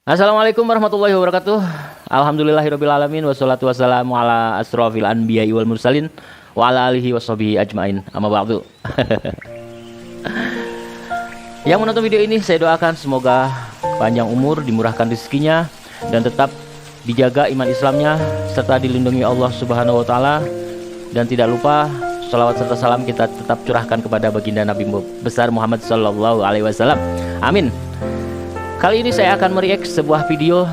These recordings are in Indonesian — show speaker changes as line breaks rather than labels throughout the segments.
Assalamualaikum warahmatullahi wabarakatuh. Alhamdulillahirabbil alamin wassalatu wassalamu ala asrofil anbiya'i wal mursalin wa ala alihi washabihi ajmain. Amma ba'du. Yang menonton video ini saya doakan semoga panjang umur, dimurahkan rezekinya dan tetap dijaga iman Islamnya serta dilindungi Allah Subhanahu wa taala, dan tidak lupa sholawat serta salam kita tetap curahkan kepada baginda Nabi besar Muhammad sallallahu alaihi wasallam. Amin. Kali ini saya akan mereact sebuah video,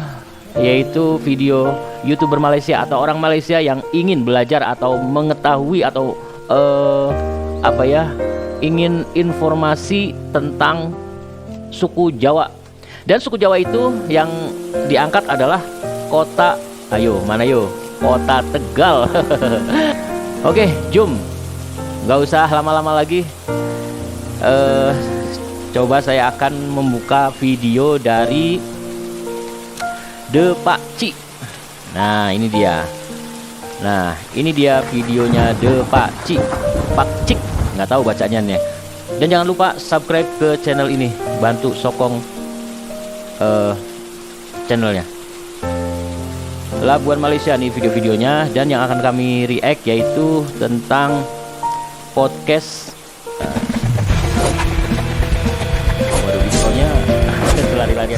yaitu video YouTuber Malaysia atau orang Malaysia yang ingin belajar atau mengetahui atau ingin informasi tentang suku Jawa. Dan suku Jawa itu yang diangkat adalah kota, kota Tegal. Oke, jom, nggak usah lama-lama lagi. Coba saya akan membuka video dari The Pakcik. Nah, ini dia. Nah, ini dia videonya The Pakcik. Pakcik, nggak tahu bacanya nih. Dan jangan lupa subscribe ke channel ini, bantu sokong channelnya. Labuan Malaysia nih video-videonya, dan yang akan kami react yaitu tentang podcast.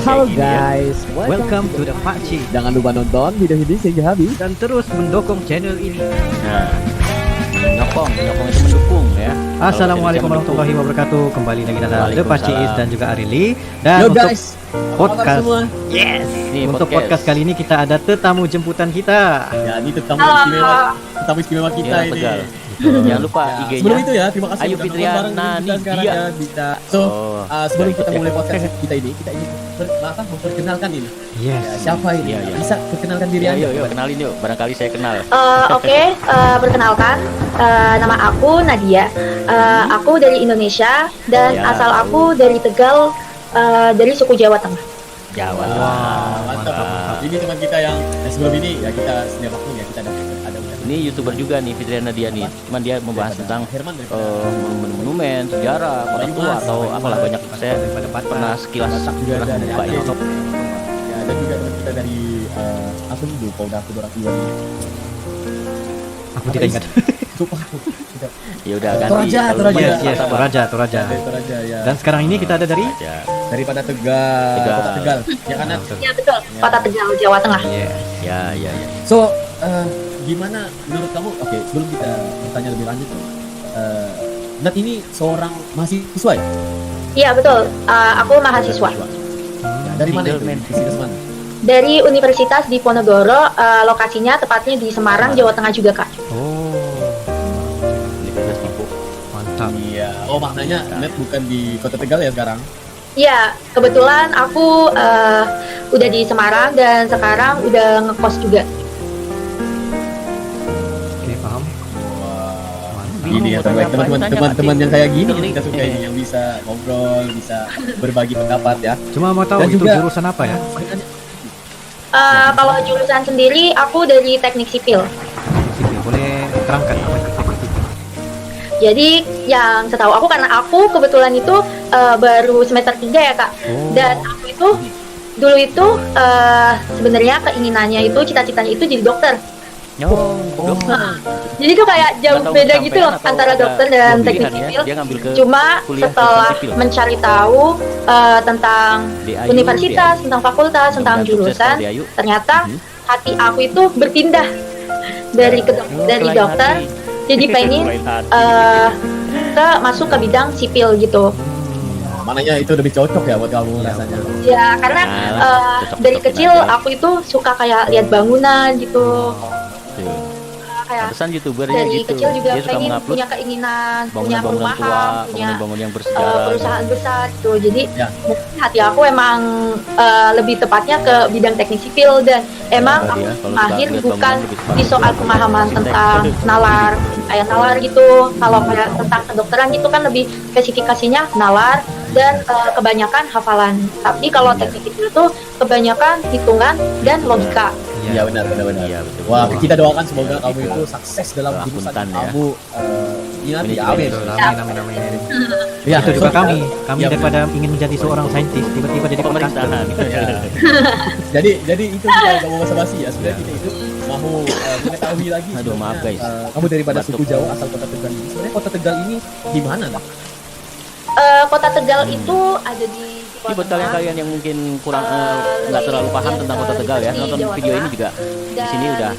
Halo guys, welcome to the Pakcik. Jangan lupa nonton video ini sehingga habis dan terus mendukung channel ini.
Nah, mendukung itu mendukung ya.
Assalamualaikum warahmatullahi wabarakatuh. Kembali lagi dalam The Pakcik dan juga Arili. Dan untuk
guys,
podcast,
yes, nih,
untuk podcast kali ini kita ada tetamu jemputan kita.
Ya, ini tetamu istimewa kita
ya,
ini.
Tegal. Jangan lupa IG-nya.
Sebelum itu ya, terima kasih
Ayu
udah
Fitriana
nonton bareng kita sekarang
Nidia.
ya, Dita. Sebelum kita mulai podcast kita ini memperkenalkan ini.
Yes.
Ya, siapa ini?
Iya.
Bisa perkenalkan diri Anda?
Yuk, kenalin yuk. Barangkali saya kenal.
Oke, perkenalkan, nama aku Nadia. Aku dari Indonesia dan
Ya.
asal aku dari Tegal, dari suku Jawa Tengah.
Jawa.
Mantap. Ini teman kita yang sebelum ini ya kita setiap waktu ya kita ada
Ini YouTuber juga nih, Fitriana dia nih. Cuman dia membahas tentang
Herman dari
monumen, sejarah, kota tua atau apalah banyak. Saya pernah sekilas
juga
pernah
ada
membuka
ya,
itu.
ya, ada juga teman kita dari apa nih Polda Kudorakiwa.
Aku tidak ingat.
Lupa.
Ya udah ganti.
Toraja,
Kalau
Toraja.
lupa,
Yes,
sabar.
Toraja.
Toraja ya.
Dan sekarang ini kita ada dari
Ya.
Daripada Tegal. Kota Tegal. Ya kan?
Ya betul, Kota Tegal, Jawa Tengah.
Ya.
So, gimana menurut kamu? Oke, sebelum kita bertanya lebih lanjut, Nat ini seorang mahasiswa ya?
Iya betul, aku mahasiswa
Ya, dari mana itu?
Single man.
Universitas mana?
dari Universitas Diponegoro, lokasinya tepatnya di Semarang, Jawa Tengah juga kak.
Oh,
Universitas Dipo.
mantap.
Iya. Oh, maknanya Nat bukan di Kota Tegal ya sekarang?
Iya, kebetulan aku udah di Semarang dan sekarang udah ngekos juga.
Oke, paham.
Ini ya teman-teman yang kayak gini yang kita suka ini, yang bisa ngobrol, bisa berbagi pendapat ya.
Cuma mau tahu
Dan
itu
juga-
jurusan apa ya?
Kalau jurusan sendiri, aku dari teknik sipil.
Sipil, boleh terangkan apa itu teknik sipil?
Jadi yang setahu aku, karena aku kebetulan itu baru semester 3 ya kak.
Oh.
Dan aku itu dulu itu sebenarnya keinginannya itu, cita-citanya itu jadi dokter.
Oh, dokter.
Jadi itu kayak jauh
Nggak tahu
beda gitu loh
kesampean atau
antara
ada
dokter dan
dua
teknik
pilihan ya?
sipil.
Dia ngambil ke
Cuma
kuliah
setelah
teknik sipil.
mencari tahu tentang
DIU,
universitas, tentang fakultas, tentang
Mudah-mudahan sukses
jurusan,
kalau DIU.
ternyata hati aku itu berpindah dari dari
Kelain
dokter,
hati.
jadi pengen
Kelain hati.
masuk ke bidang sipil gitu.
Maknanya itu lebih cocok ya buat kamu rasanya.
Ya karena
Alah,
dari
cocok-cocokin
kecil
aja.
aku itu suka kayak lihat bangunan gitu.
Tuh.
Kayak
Pantesan YouTubernya
dari
gitu.
kecil juga
Dia suka
pengen
mengupload
punya keinginan, punya
bangunan-bangunan tua,
perumahan, punya
bangunan-bangunan yang bersejarah.
perusahaan besar gitu. Jadi
Ya.
mungkin hati aku emang lebih tepatnya ke bidang teknik sipil, dan emang
Nah,
aku
dia kalau
mahir
suka lihat
bukan
bangunan lebih
di soal
tepat.
pemahaman
Arsitek.
tentang nalar, kayak nalar gitu. Kalau kayak tentang kedokteran gitu kan lebih spesifikasinya nalar dan kebanyakan hafalan. Tapi kalau teknik sipil itu kebanyakan hitungan dan logika.
Iya benar.
Iya, betul.
Wah, kita doakan semoga
Ya,
kamu
gitu.
itu sukses dalam
Doa
jurusan
akuntan, ya.
kamu. Ini nanti
Manajemen.
amin.
Betul, amin.
Ya,
Itu juga
so
kami
Ya,
daripada ingin menjadi seorang saintis tiba-tiba jadi podcaster.
Pemerintahan.
Jadi itu kita nggak mau basa-basi ya. Sebenarnya kita itu mau mengetahui lagi.
Aduh, maaf,
sebenarnya,
guys.
kamu daripada
Batuk.
suku Jawa asal kota Tegal ini. Sebenarnya kota Tegal ini di mana lah?
Kota Tegal itu ada di
Ini buat kalian yang mungkin kurang nggak terlalu paham tentang Kota Tegal ya, nonton video ini juga di sini udah,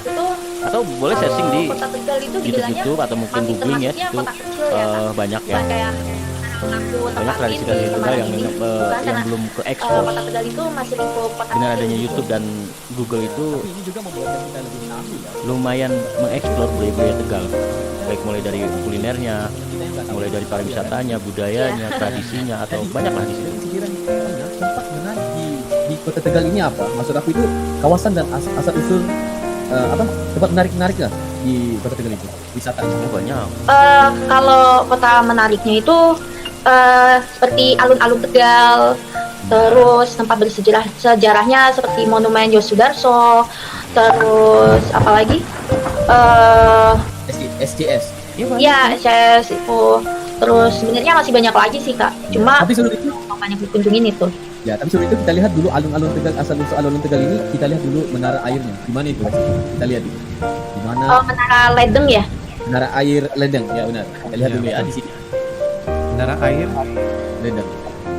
atau boleh searching di
Kota Tegal itu dibilangnya
YouTube atau mungkin
masih
googling ya,
termasuknya
itu
kota kecil ya, Kak.
banyak ya,
Bukan kayak aku
banyak
tempatin
tradisi
di
Tegal
Semarang
yang
ini. Bukan
yang
karena
belum ke ekspos.
Kota Tegal itu masih lingkup kota
Dengan
kecil
adanya
gitu.
YouTube dan Google itu
Tapi ini juga membuat kita lebih tahu ya.
lumayan mengeksplor budaya Tegal, baik mulai dari kulinernya,
Kita yang nggak tahu.
mulai dari pariwisatanya, budayanya, tradisinya, atau banyak lah di sini.
Dari sekiranya tempat menarik di kota Tegal ini apa? Maksud aku itu kawasan dan asal usul tempat menarik lah di kota Tegal itu, wisata itu.
Oh, banyak.
Kalau kota menariknya itu seperti alun-alun Tegal, terus tempat sejarahnya seperti Monumen Yosudarso, terus apalagi
SCS.
Iya, banyak.
ya SCS itu, terus sebenarnya masih banyak lagi sih Kak, cuma
Tapi sebelum itu
banyak dikunjungin itu.
kita lihat dulu alun-alun Tegal, asal usul alun-alun Tegal ini kita lihat dulu menara airnya. Di mana itu? Kita lihat itu. Di mana
Menara Ledeng ya.
menara air Ledeng? Ya benar. Kita lihat
Ya,
dulu ya
betul.
di sini.
Menara air.
Ledeng.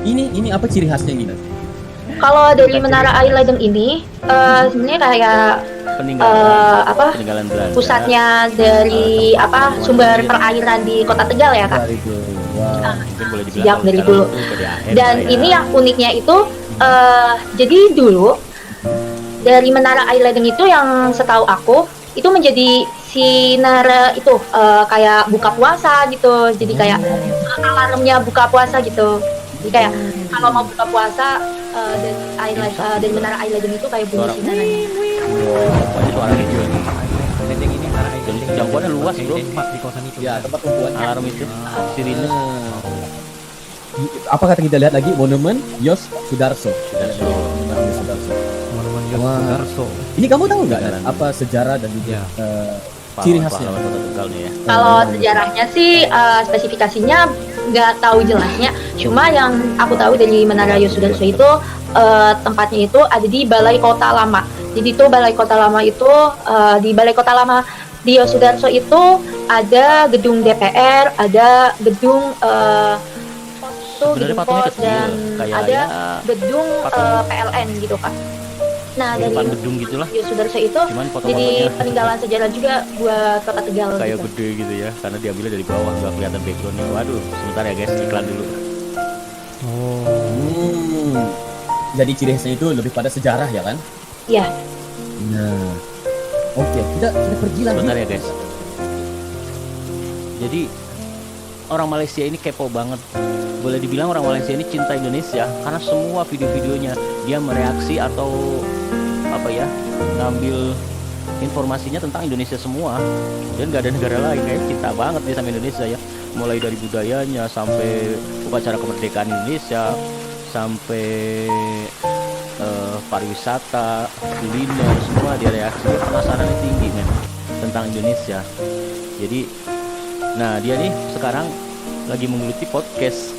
Ini apa ciri khasnya gini?
Kalau dari Menara Air Ledeng ini sebenarnya kayak
Peninggalan Belanda.
pusatnya dari sumber perairan di Kota Tegal ya Kak.
Itu. Wah.
Mungkin boleh dibilang
Sejak
kalau
dari
sekarang
dulu.
itu PDAM
Dan
lah ya.
ini yang uniknya itu jadi dulu dari Menara Air Ledeng itu yang setahu aku itu menjadi sinar itu kayak buka puasa gitu. Jadi kayak alarmnya buka puasa gitu. Jadi kayak kalau mau buka puasa dari Menara Air Ledeng itu kayak bunyi
Suara
sinarnya.
Wah, itu alarm itu.
Ledeng ini menara air.
Dan jangkauannya luas, bro.
Landmark di kawasan itu.
Ya, tempat tumbuhan.
Alarm itu sirine.
Apa kata kita lihat lagi? Monumen Yos Sudarso.
Sudarso.
Monumen Yos Sudarso.
Monumen
Wah.
Yosudarso.
Ini kamu tahu nggak
Jalan.
apa sejarah dan juga
Ya.
ciri khasnya?
Pahlawan Kota Tegal nih ya.
Kalau sejarahnya sih spesifikasinya nggak tahu jelasnya. Cuma yang aku tahu dari Menara Yosudarso itu tempatnya itu ada di Balai Kota Lama. Jadi itu Balai Kota Lama itu di Balai Kota Lama di Yosudarso itu ada gedung DPR, ada gedung
Sebenarnya patungnya kecil,
dan
kayak
ada
ya
gedung
patung.
PLN gitu Kak. Nah dari
depan gedung gitulah.
Yosudarso itu
Cuman
jadi
foto-fotonya
peninggalan sejarah juga buat Kota Tegal.
kayak
gitu.
gede gitu ya, karena diambilnya dari bawah, nggak kelihatan backgroundnya. Waduh, sebentar ya guys, iklan dulu.
Oh.
Jadi ciri khasnya itu lebih pada sejarah ya kan?
Ya.
Nah, oke, kita pergi lagi.
Sebentar ya guys. Jadi orang Malaysia ini kepo banget. Boleh dibilang orang Malaysia ini cinta Indonesia karena semua video-videonya dia mereaksi atau ngambil informasinya tentang Indonesia semua, dan gak ada negara lain kayak cinta banget dia sama Indonesia ya, mulai dari budayanya sampai upacara kemerdekaan Indonesia sampai pariwisata, kuliner, semua dia reaksi, dia penasarannya tinggi men tentang Indonesia. Jadi nah dia nih sekarang lagi menggeluti podcast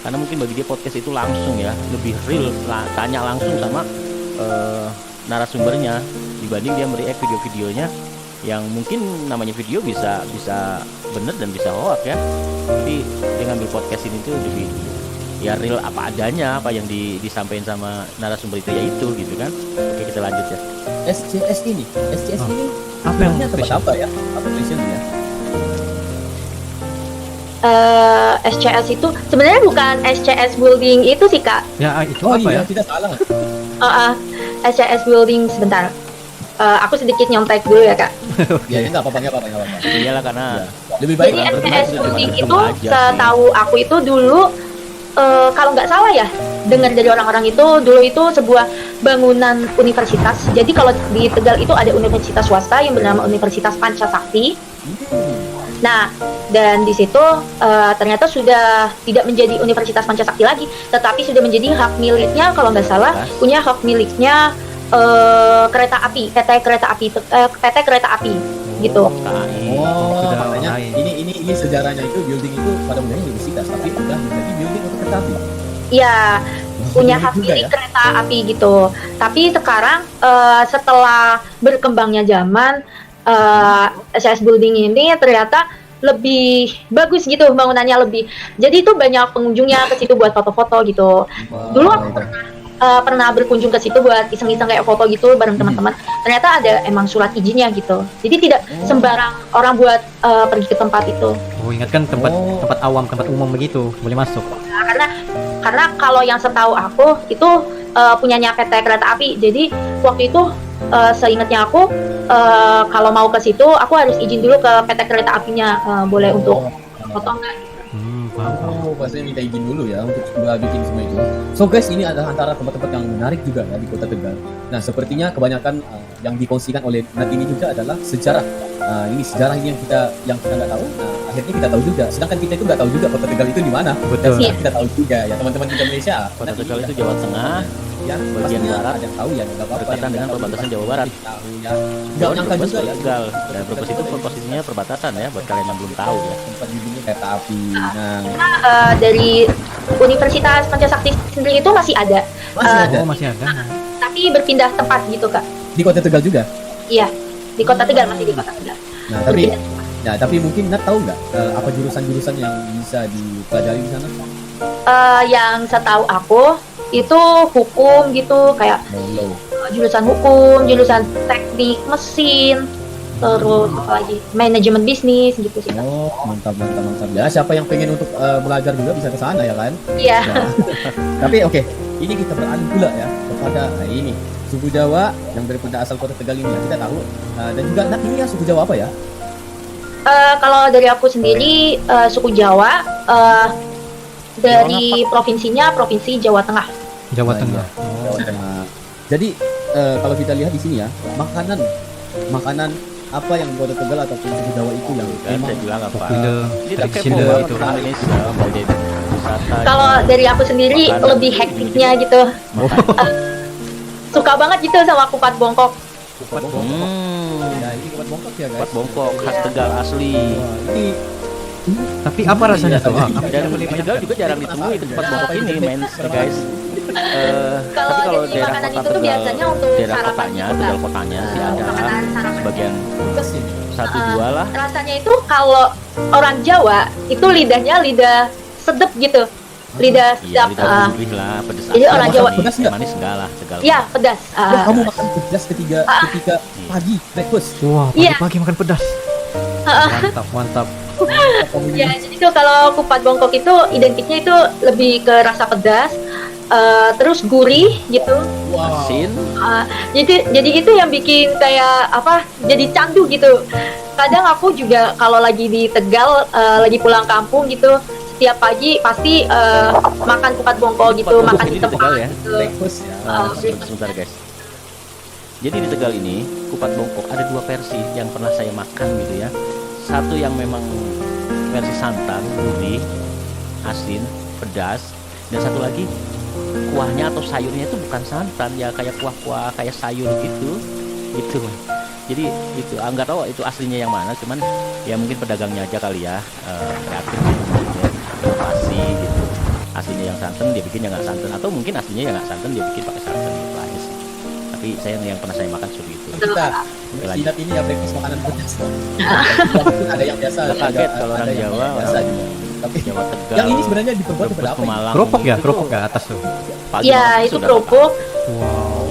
karena mungkin bagi dia podcast itu langsung ya, lebih real, tanya langsung sama narasumbernya dibanding dia mereact video-videonya yang mungkin namanya video bisa bener dan bisa hoax ya. Tapi dia ngambil podcast ini tuh lebih ya real, apa adanya, apa yang disampaikan sama narasumber itu ya itu gitu kan. Oke, kita lanjut ya.
SCS ini
Apa yang
sebenarnya tempat
spesial?
apa ya? Apa spesialnya?
SCS itu sebenarnya bukan SCS Building itu sih Kak.
Ya itu
Oh
apa
iya,
ya?
tidak salah.
SCS Building sebentar. Aku sedikit nyontek dulu ya Kak.
Ya, nggak apa-apa.
Iyalah karena
Ya. Lebih baik
Jadi
orang
SCS
berbeda
Building
dengan
itu
gedung aja sih.
setahu aku itu dulu kalau nggak salah ya, dengar dari orang-orang itu dulu itu sebuah bangunan universitas. Jadi kalau di Tegal itu ada universitas swasta yang bernama Universitas Pancasakti. Nah, dan di situ ternyata sudah tidak menjadi Universitas Pancasakti lagi, tetapi sudah menjadi hak miliknya, kalau nggak salah, punya hak miliknya kereta api, PT kereta api gitu.
Oh,
sudah
makanya
lain.
ini sejarahnya itu building itu pada mulanya universitas tapi udah menjadi building untuk kereta api.
Iya, punya
Menarik
hak
juga
pilih
ya.
kereta api gitu. Tapi sekarang setelah berkembangnya zaman, SS Building ini ternyata lebih bagus gitu bangunannya lebih. Jadi itu banyak pengunjungnya ke situ buat foto-foto gitu. Dulu aku pernah berkunjung ke situ buat iseng-iseng kayak foto gitu bareng teman-teman. Ternyata ada emang surat izinnya gitu. Jadi tidak sembarang orang buat pergi ke tempat itu.
Oh, ingat kan tempat
Oh.
tempat awam, tempat umum begitu, boleh masuk.
Nah, karena kalau yang setahu aku itu punyanya PT kereta api. Jadi waktu itu seingatnya aku kalau mau ke situ aku harus izin dulu ke PT kereta apinya boleh untuk foto enggak.
Paham.
Oh, pastinya minta izin dulu ya untuk bikin semua itu. So guys, ini adalah antara tempat-tempat yang menarik juga ya di Kota Tegal. Nah, sepertinya kebanyakan yang dikongsikan oleh Nat ini juga adalah sejarah. Ini sejarah ini yang kita nggak tahu. Nah, akhirnya kita tahu juga. Sedangkan kita itu nggak tahu juga Kota Tegal itu di mana. Dan
Betul.
sekarang kita tahu juga ya teman-teman di Indonesia.
Kota
Nat
Tegal
ini
itu
udah
Jawa
tahu.
Tengah,
Ya,
bagian
pastinya
barat,
ada yang tahu ya, nggak apa-apa.
berdekatan dengan perbatasan Jawa Barat.
Tahu ya. Nggak
Jawa
nyangka juga ya.
Tegal. Dan Brebes itu posisinya perbatasan ya buat kalian yang belum tahu ya.
Tempat bimbingnya kereta api. Nah,
Dari Universitas Pancasakti sendiri itu masih ada,
masih ada
Oh, masih ada.
tapi berpindah tempat gitu kak.
di Kota Tegal juga.
Iya, di Kota Tegal masih di Kota Tegal.
Nah, tapi mungkin Nat tahu nggak apa jurusan-jurusan yang bisa dipelajari di sana?
Yang setahu aku itu hukum gitu kayak
Low.
jurusan hukum, jurusan teknik mesin, terus apa lagi manajemen bisnis gitu sih. Kak.
Oh, mantap. Ya, siapa yang pengen untuk belajar juga bisa ke sana ya kan?
Iya.
Nah, tapi oke, ini kita beralih pula ya kepada ini suku Jawa yang daripada asal Kota Tegal ini ya kita tahu dan juga Nat ini ya suku Jawa apa ya?
Kalau dari aku sendiri suku Jawa dari provinsinya Provinsi Jawa Tengah.
Jawa
Nah,
Tengah.
iya, Jawa Tengah. Jadi kalau kita lihat di sini ya makanan apa yang di Kota Tegal ataupun suku Jawa itu yang
Kan
memang
saya bilang apa?
Populer,
Kita kepo
tradisional
banget
itu.
tentang Indonesia, sebagai wisata.
Kalau dari aku sendiri
Makanan.
lebih hektiknya gitu. Suka banget gitu sama kupat bongkok.
ya ini kupat bongkok ya guys.
Kupat bongkok khas Tegal asli.
Wah, ini
Tapi apa rasanya tuh?
Dan di Tegal juga jarang ditemui tempat bongkok ini, men, guys. Tapi kalau
jadi
daerah
makanan
kota
itu tuh
Tegal,
biasanya untuk
daerah
sarapan
kotanya,
gitu,
Tegal
Kak.
kotanya sih ada
Makanan sarapan.
sebagian
plus ini.
satu dua lah.
Rasanya itu kalau orang Jawa itu lidahnya lidah sedep gitu. Lidah
Iya,
sedap.
lidah gurih lah, pedes.
jadi orang
asam,
Jawa-
manis,
pedas nggak?
manis enggak lah, Tegal.
Iya, pedas.
Wah, kamu makan pedas ketika pagi breakfast.
Wah,
Iya.
pagi-pagi makan pedas. Mantap.
Ya, jadi tuh kalau kupat bongkok itu identiknya itu lebih ke rasa pedas, terus gurih gitu.
Wow.
Asin,
Jadi itu yang bikin kayak apa? Jadi candu gitu. Kadang aku juga kalau lagi di Tegal, lagi pulang kampung gitu, setiap pagi pasti makan kupat bongkok gitu,
Kupat
makan
bongkok
di
ini di Tegal
tempat
ya?
gitu.
Breakfast ya.
sebentar guys. Jadi di Tegal ini kupat bongkok ada dua versi yang pernah saya makan gitu ya. Satu yang memang versi santan, gurih, asin, pedas, dan satu lagi kuahnya atau sayurnya itu bukan santan ya, kayak kuah-kuah kayak sayur gitu. Jadi itu nggak tahu itu aslinya yang mana, cuman ya mungkin pedagangnya aja kali ya, kreatif gitu mungkin ya, inovasi gitu. Aslinya yang santan dia bikin yang nggak santan, atau mungkin aslinya yang nggak santan dia bikin pakai santan gitu aja sih. Tapi saya yang pernah saya makan seperti itu.
Kita
Lanjut.
Sidat ini ya breakfast makanan pedas loh. Mungkin ada yang biasa,
Nggak kaget kalau orang
ada yang
Jawa,
biasa
orang
juga. Tapi
Jawa Tegal.
yang ini sebenarnya diperbuat
Brebes,
kepada apa?
Pemalang,
Keropok ya,
itu
keropok ke atas tuh.
pagi
Ya,
banget
itu
sudah
kerupuk.
Wow,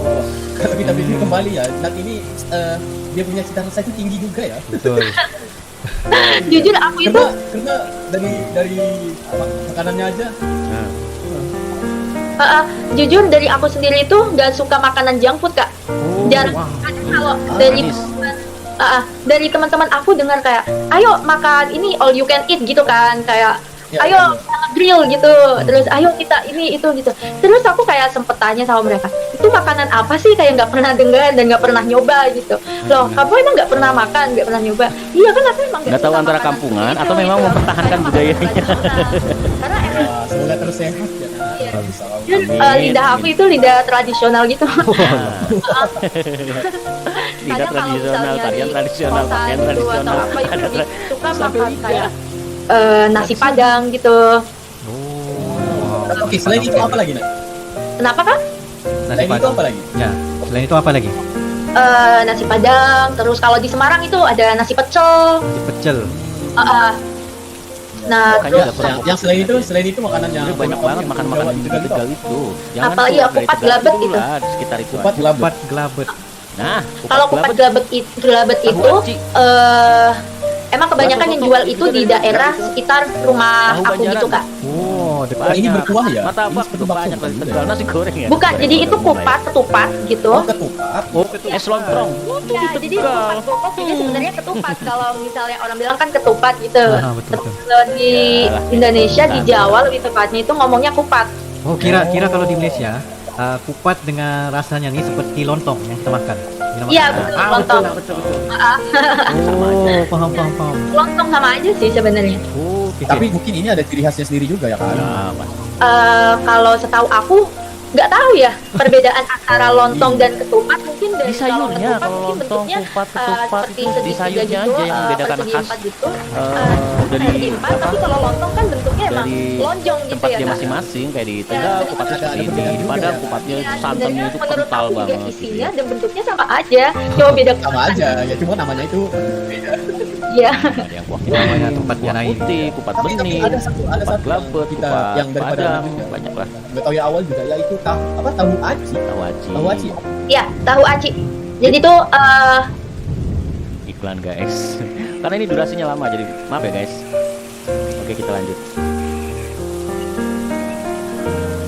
Kalau kita pikir kembali ya, Nat ini dia punya cita rasa itu tinggi juga ya.
betul.
Jujur aku itu
Karena dari apa, makanannya aja.
jujur dari aku sendiri itu nggak suka makanan junk food kak. Jarang. Kadang kalau dari
manis.
dari teman-teman aku dengar kayak, ayo makan ini all you can eat gitu kan, kayak
Ya,
ayo grill gitu, terus ayo kita ini itu gitu. Terus aku kayak sempet tanya sama mereka, itu makanan apa sih, kayak nggak pernah dengar dan nggak pernah nyoba gitu. Loh, kamu emang nggak pernah makan, nggak pernah nyoba? Iya kan, aku emang
Nggak tahu
suka
antara
makanan
kampungan
seperti
atau
itu,
memang
gitu.
mempertahankan budayanya.
Karena emang
Wah, semoga tersehat ya. Nat.
iya,
bisa.
Lidah aku itu lidah tradisional gitu.
Lidah
Kadang kalau
tradisional,
misalnya
tarian
di
tradisional,
kosan
pakaian
gitu
tradisional.
atau apa itu
Ada
lebih suka
sampai
makan
lidah.
kayak nasi padang gitu.
Oke, selain itu apa lagi, Nak?
Kenapa kan?
Nasi
Selain itu
padang.
apa lagi?
Ya, selain itu apa lagi?
Nasi padang. Terus kalau di Semarang itu ada nasi pecel.
Nasi pecel.
Nah,
Makanya
terus
Yang selain itu makanan yang
Ini banyak banget makan-makan di Tegal itu. Jangan
Apalagi
keluar
ya,
dari
kupat
Tegal
gelabet
dulu
itu.
lah, di sekitar itu.
Kupat gelabet.
Kupat gelabet.
Nah,
kalau kupat gelabet
Tahu
itu
aci.
emang kebanyakan yang jual itu di daerah sekitar rumah
Tahu
aku gitu,
Banjaran.
Kak.
Oh, dekat.
Ini berkuah ya?
Mata
Ini
apa?
seperti
Itu
bakso,
banyak
bukan?
dari Tegal nasi goreng ya.
Bukan, jadi itu kupat, ketupat gitu.
Oh, ketupat.
Oh,
Es lontong.
Ya, jadi kupat kupat ini sebenarnya ketupat. Kalau misalnya orang bilang kan ketupat gitu.
Ah, betul betul.
Kalau di
Yalah.
Indonesia, di Jawa lebih tepatnya itu ngomongnya kupat.
Oh, kira kalau di Malaysia kupat dengan rasanya nih seperti lontong yang kita makan.
Iya, betul, lontong.
betul.
Oh, paham.
Lontong sama aja sih sebenarnya.
Oh, oke.
Tapi mungkin ini ada ciri khasnya sendiri juga ya kan?
Nah, Mas.
Kalau setahu aku nggak tahu ya perbedaan antara lontong dan ketupat mungkin dari
Di sayurnya,
ketupat
kalau
mungkin
lontong,
bentuknya
kupat, ketupat
seperti
itu di
segitiga
sayurnya
gitu,
aja yang membedakan
persegi
khas.
empat gitu.
Dari
Persegi empat,
apa?
tapi kalau lontong kan bentuknya emang
Dari
lonjong gitu
tempat
ya.
dia
Kak.
masing-masing kayak di Tegal
Ya,
kupatnya
ada
seperti ini,
perbedaan
di
juga
Padang
ya.
kupatnya
Ya,
santannya
sebenarnya
itu
menurut
kental
aku juga
banget gitu
isinya
ya.
dan bentuknya sama aja, cuma beda
Sama aja, ya cuma namanya itu beda.
ya.
Ada yang kuahnya
Namanya
kuah
tempatnya lain.
putih, kupat
Tapi
bening,
ada satu
kupat
yang
gelabet,
kita
kupat
yang daripada
padang,
namanya.
banyak lah.
Nggak tahu ya awal juga ya itu tahu aci.
Tahu aci.
Tahu aci.
Ya, tahu aci. Jadi tuh
Iklan guys. Karena ini durasinya lama jadi maaf ya guys. Oke, kita lanjut.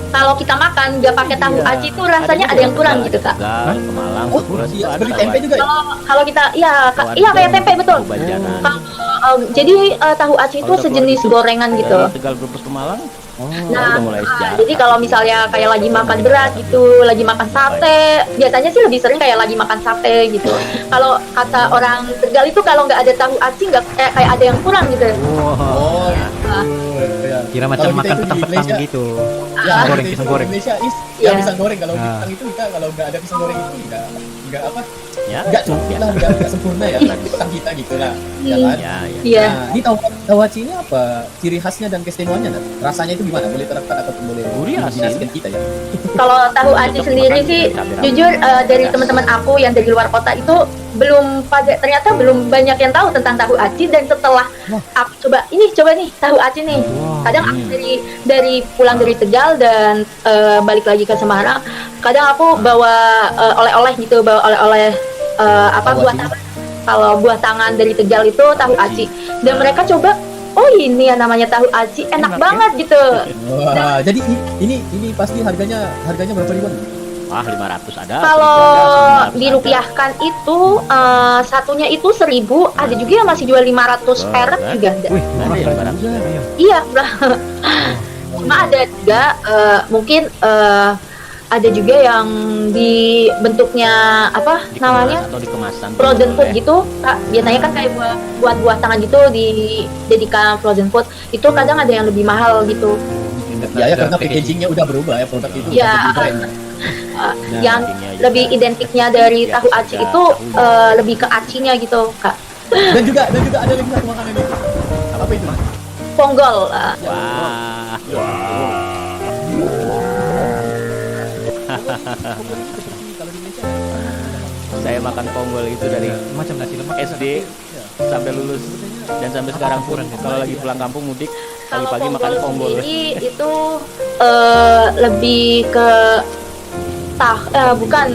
kalau kita makan nggak pakai tahu
Iya.
aci tuh rasanya ada yang kurang gitu, Kak.
Tegal, Pemalang,
Oh,
Sebulan itu
iya,
ada
seperti
tahu
tempe
aci.
juga ya?
Kalau kita iya iya kayak tempe betul.
Tahu Banjaran.
Jadi tahu aci itu
Kalau udah
sejenis
keluar
gorengan gitu.
Dari Tegal, Brebes, Pemalang.
Oh,
Udah mulai sejarah.
Jadi kalau misalnya kayak lagi makan berat gitu, lagi makan sate, biasanya sih lebih sering kayak lagi makan sate gitu. Kalau kata orang Tegal itu kalau nggak ada tahu aci nggak kayak ada yang kurang gitu.
Wah,
oh, ya.
kira macam
Kalau kita
makan
itu di
petang-petang
Malaysia-
gitu.
Ya,
Pisang goreng,
kita
pisang
itu
goreng.
di Indonesia
Iya.
pisang goreng kalau
Ah.
pisang itu kita kalau nggak ada pisang goreng itu nggak apa
Ya.
nggak cukup lah nggak sempurna ya pisang kita gitu lah ya kan.
Ya, ya.
Iya.
Nah, ini tahu aci ini apa ciri khasnya dan keistimewanya Nat? Rasanya itu gimana? Boleh terapkan atau boleh
Gurih, asin.
dijelaskan kita ya?
Kalau tahu aci sendiri sih, jujur dari teman-teman aku yang dari luar kota itu ternyata belum banyak yang tahu tentang tahu aci, dan setelah aku coba nih tahu aci nih. Kadang aku dari pulang dari Tegal dan balik lagi ke Semarang, kadang aku bawa oleh-oleh gitu, bawa oleh-oleh apa
Tahu
buah
aci.
tangan. Kalau buah tangan dari Tegal itu tahu aci, dan mereka coba, oh ini ya namanya tahu aci, enak
Enak,
banget gitu.
Wah, jadi ini pasti harganya berapa ribuan?
Wah, 500 ada.
Kalau
1000 ada, 900
dirupiahkan itu satunya itu 1.000, ada juga yang masih jual 500 perak juga ada.
Wih,
Ada
murah
ya,
sekali.
500 ada.
Iya, cuma ada juga mungkin ada juga yang di bentuknya apa
Dikemas
namanya
atau dikemasan tuh
frozen food
boleh.
gitu, Kak. Biasanya kan kayak buat tangan gitu dijadikan frozen food, itu kadang ada yang lebih mahal gitu.
Ya karena packagingnya udah berubah ya produk itu.
Ya,
udah brand.
Yang
packagingnya juga.
lebih identiknya dari
Ya,
tahu aci
sudah
itu
tahunya.
lebih ke acinya gitu, Kak.
Dan juga ada lagi satu makanan itu. Apa itu?
Ponggol.
Wah. Saya makan ponggol itu dari
Macam nasi lemak.
SD sampai lulus dan sampai sekarang pun kalau lagi pulang kampung mudik
Kalau
pagi-pagi makan
ponggol
ponggol.
sendiri itu lebih ke bukan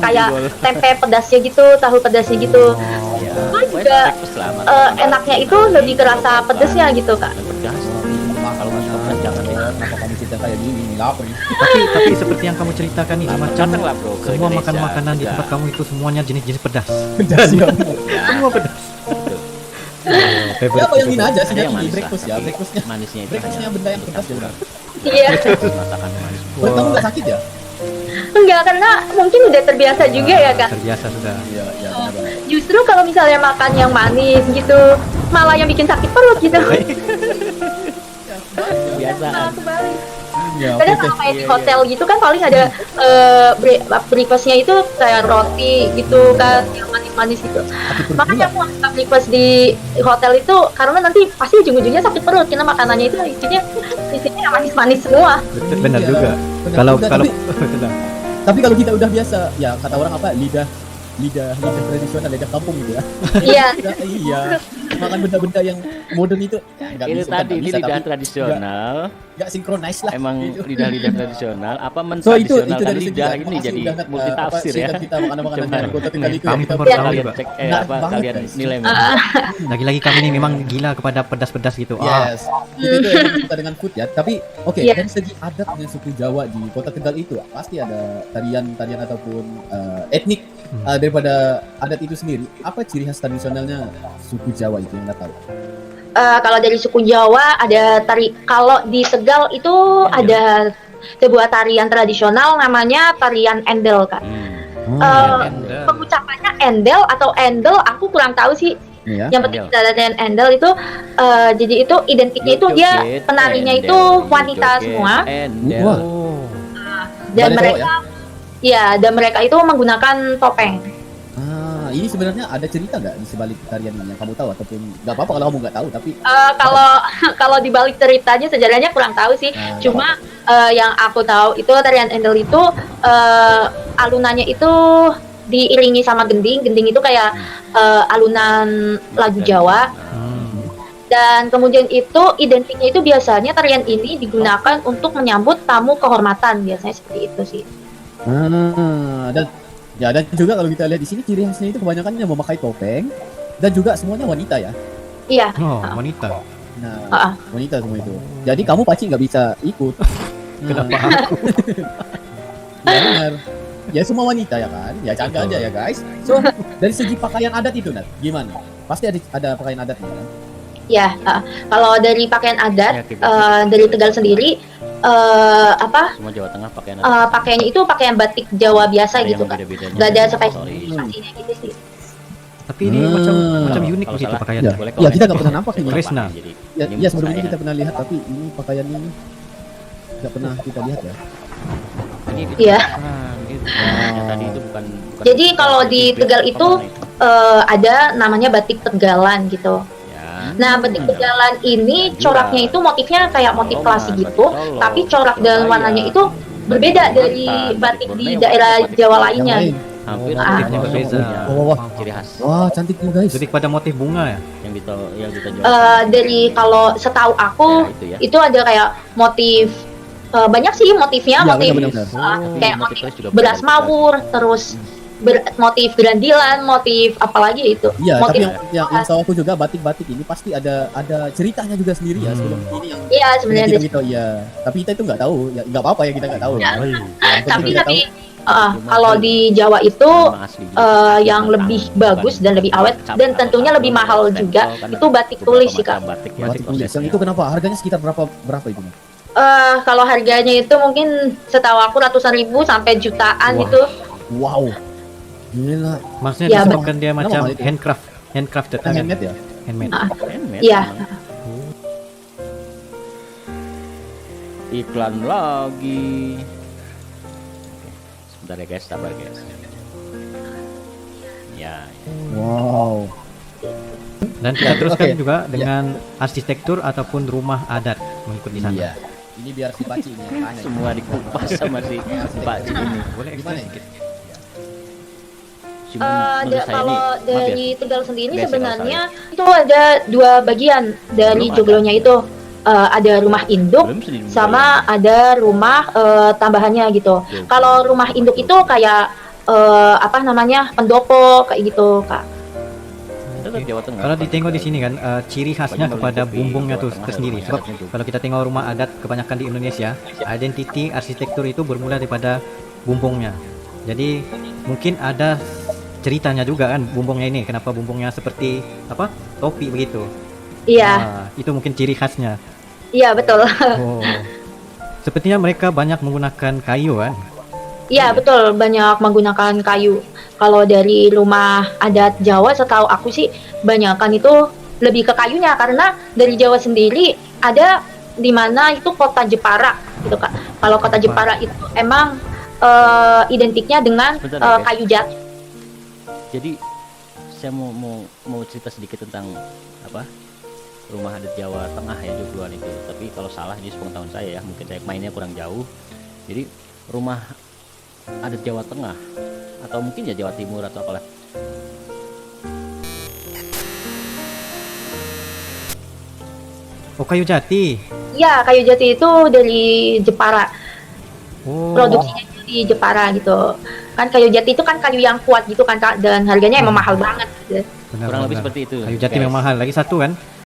kayak
Ponggol.
tempe pedasnya gitu, tahu pedasnya gitu.
Ya,
Itu
pokoknya
juga
breakfast lah, makan.
enaknya itu lebih kerasa pedasnya gitu, Kak.
Dan pedas. Kalau nggak suka pedas jangan deh.
Kenapa kamu cerita kayak gini? Ini lapar nih.
Tapi seperti yang kamu ceritakan nih, semacam
Datanglah, bro, ke
semua
Indonesia.
makan makanan di
Juga.
tempat kamu itu semuanya jenis-jenis pedas.
Pedas ya.
Semua pedas.
Betul.
Ya bayangin aja sih
Ada yang
di
manis lah,
breakfast ya,
tapi
breakfastnya.
manisnya itu
Breakfastnya
hanya
benda yang pedas
campur.
kurang.
Iya.
Masakan manis.
Menurut kamu nggak sakit ya?
Enggak, karena mungkin udah terbiasa juga ya, Kak.
Terbiasa sudah.
Iya, benar.
Justru kalau misalnya makan yang manis gitu, malah yang bikin sakit perut gitu.
Biasa.
Malah kebalik.
Ya,
Kadang
oke,
kalau kayak di
Iya,
hotel gitu kan paling ada breakfastnya itu kayak roti gitu kan, yang manis-manis gitu.
Tapi
Makanya aku nggak suka breakfast di hotel itu karena nanti pasti ujung-ujungnya sakit perut karena makanannya itu isinya yang manis-manis semua.
Benar
Iya,
juga.
benar
Kalau
juga.
kalau
Tapi kalau kita udah biasa, ya kata orang apa, lidah tradisional, lidah kampung gitu ya.
Iya.
Iya, makan benda-benda yang modern itu ya, nggak
Itu
bisa,
tadi
nggak
ini
bisa,
lidah
tapi
tradisional.
nggak sinkronis lah.
Emang
Gitu.
lidah-lidah tradisional apa
So itu
mentradisionalkan
dari segi
lidah
terima
ini
kasih
jadi
udah
multitafsir ya.
share kita makanan-makanan
Coba.
dari kota Tegal itu ya.
Kami
Kita
baru
bisa
tahu
Kalian
juga.
cek
Menarik
apa
banget,
kalian
guys.
nilai
lagi-lagi kami ini memang gila kepada pedas-pedas gitu.
Yes, kita itu emang suka dengan food ya. Tapi oke,
Iya.
dari segi adat dan suku Jawa di kota Tegal itu pasti ada tarian ataupun etnik daripada adat itu sendiri. Apa ciri khas tradisionalnya suku Jawa itu yang nggak tahu?
Kalau dari suku Jawa ada kalau di Tegal itu ada sebuah tarian tradisional namanya tarian endel kan. Pengucapannya endel atau endel aku kurang tahu sih.
Iya.
Yang penting tarian endel itu jadi itu identiknya itu dia penarinya itu wanita semua
Wah.
dan
Ada
mereka dan mereka itu menggunakan topeng.
Ini sebenarnya ada cerita nggak di sebalik tarian ini yang kamu tahu ataupun nggak apa-apa kalau kamu nggak tahu tapi
Kalau di balik ceritanya sejarahnya kurang tahu sih. Cuma yang aku tahu itu tarian endel itu alunannya itu diiringi sama gending. Gending itu kayak alunan lagu Jawa. Dan kemudian itu identiknya itu biasanya tarian ini digunakan untuk menyambut tamu kehormatan, biasanya seperti itu sih.
dan juga kalau kita lihat di sini ciri khasnya itu kebanyakan yang memakai topeng dan juga semuanya wanita ya.
Iya.
Oh, wanita.
Nah, wanita semua itu. Jadi kamu pasti nggak bisa ikut.
Kenapa aku?
Ya benar. Ya semua wanita ya kan. Ya jaga aja ya guys. So dari segi pakaian adat itu Nat, gimana? Pasti ada pakaian adat kan?
Ya, kalau dari pakaian adat dari Tegal sendiri
Semua Jawa Tengah pakaian
pakaiannya itu pakaian batik Jawa biasa gitu kan. Gak ada spesifikasinya gitu sih.
Tapi ini macam unik
Kalau
begitu
salah,
pakaiannya.
boleh
Ya,
komen.
kita nggak pernah nampak ini.
Kresna.
Ya sebelumnya kita pernah lihat tapi ini pakaian ini nggak pernah kita lihat ya.
Iya.
Tadi itu bukan
Jadi kalau di Tegal itu ada namanya batik Tegalan gitu. Nah, batik Tegalan ini coraknya itu motifnya kayak motif klasik gitu, tapi corak dan warnanya itu berbeda dari batik di daerah Jawa lainnya.
hampir
motifnya berbeza.
Wah.
ciri khas
Wah, cantik tuh guys.
Lebih pada motif bunga ya.
yang ditonjolkan.
Dari kalau setahu aku
Ya,
itu ada kayak motif banyak sih motifnya,
Iya,
motif
benar-benar.
kayak
motif
motif
keris juga
beras
berbeda.
mawur, terus motif gerandilan, motif apalagi itu.
Iya, tapi
motif
yang tahu aku juga batik-batik ini pasti ada ceritanya juga sendiri ya sebelum ini yang
Iya, sebenarnya
kita
ada.
gitu ya. Tapi kita itu nggak tahu, ya nggak apa-apa ya kita nggak tahu.
Ya.
Yang penting
Tapi
kita tahu.
kalau di Jawa itu yang lebih bagus dan lebih awet dan tentunya lebih mahal juga itu batik tulis sih Kak.
Batik
Batik tulis. Yang itu kenapa? Harganya sekitar berapa itu? Mas?
Kalau harganya itu mungkin setahu aku ratusan ribu sampai jutaan
Wah.
itu.
Wow. Gila.
Maksudnya
Ya,
disebabkan dia
Kenapa
macam
mahal itu?
handcrafted
Kan
kan?
handmade ya?
Handmade.
Iya.
Iklan lagi. Sebentar ya guys, sabar guys. Ya,
Wow.
Dan kita teruskan
Oke.
juga dengan arsitektur ataupun rumah adat mengikuti sana.
Iya. Ini biar si Paci ini yang tanya.
semua dikupas sama si Pak Cik ini.
Boleh
Gimana
explain
ya?
sedikit?
Cuman menurut saya
Kalau
ini, maaf ya,
dari Tegal sendiri
Biasa
sebenarnya itu ada dua bagian dari
Belum
joglonya itu. Ada rumah induk
belum sedih
sama ada rumah tambahannya gitu.
Oke.
Kalau rumah induk itu kayak apa namanya pendopo kayak gitu Kak.
Tetap Jawa Tengah.
Kalau ditengok di sini kan ciri khasnya
Pokoknya
kepada
melingkupi
bumbungnya
Jawa
tuh
Tengah,
tersendiri.
rumah
Sebab
adatnya tuh.
kalau kita tengok rumah adat kebanyakan di Indonesia, identiti arsitektur itu bermula daripada bumbungnya. Jadi mungkin ada ceritanya juga kan bumbungnya ini. Kenapa bumbungnya seperti apa? Topi begitu.
Iya,
Itu mungkin ciri khasnya.
iya betul.
Oh. Sepertinya mereka banyak menggunakan kayu kan?
Iya betul, banyak menggunakan kayu. Kalau dari rumah adat Jawa setahu aku sih banyakan itu lebih ke kayunya karena dari Jawa sendiri ada di mana itu kota Jepara. gitu Kak. Kalau kota Jepara itu emang identiknya dengan
Bentar, ya.
kayu jati.
Jadi saya mau cerita sedikit tentang apa rumah adat Jawa Tengah ya Jogloan itu. Tapi kalau salah ini sepengetahuan saya ya, mungkin saya mainnya kurang jauh. Jadi rumah adat Jawa Tengah atau mungkin ya Jawa Timur atau apalah.
Oh, kayu jati.
Iya, kayu jati itu dari Jepara.
Oh.
Produksinya di Jepara gitu. Kan kayu jati itu kan kayu yang kuat gitu kan Kak, dan harganya emang mahal banget gitu.
Benar,
Kurang lebih
benar.
seperti itu.
Kayu jati
Guys.
memang mahal. Lagi satu kan,